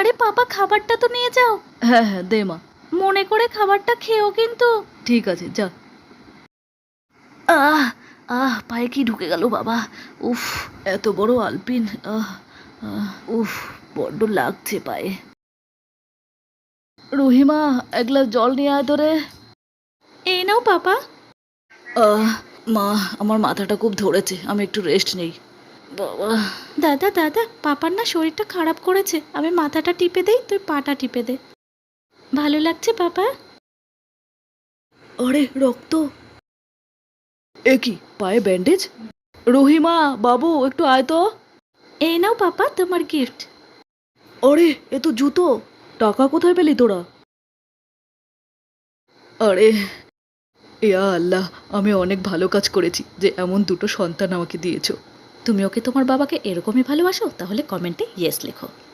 আরে পাপা, খাবারটা তো নিয়ে যাও। হ্যাঁ হ্যাঁ দে মা। মনে করে খাবারটা খেও কিন্তু। ঠিক আছে যা। আহ আহ পায়ে কি ঢুকে গেল বাবা। উফ, এত বড় আলপিন। উফ, বড্ড লাগছে পায়ে। রহিমা, এক গ্লাস জল নিয়ে আয় তো রে। এই নাও পাপা। মা, আমার মাথাটা খুব ধরেছে, আমি একটু রেস্ট নেই। বাবা। দাদা দাদা, পাপার না শরীরটা খারাপ করেছে, আমি মাথাটা টিপে দেই, তুই পাটা টিপে দে। ভালো লাগছে পাপা? আরে রক্ত! এ কি, পায়ে ব্যান্ডেজ? রহিমা বাবু, একটু আয় তো। এই নাও পাপা তোমার গিফট। আরে এ তো জুতো। টাকা কোথায় পেলি তোরা? আরে ইয়া আল্লাহ, আমি অনেক ভালো কাজ করেছি যে এমন দুটো সন্তান আমাকে দিয়েছো। তুমি ওকে তোমার বাবাকে এরকমই ভালোবাসো? তাহলে কমেন্টে ইয়েস লেখো।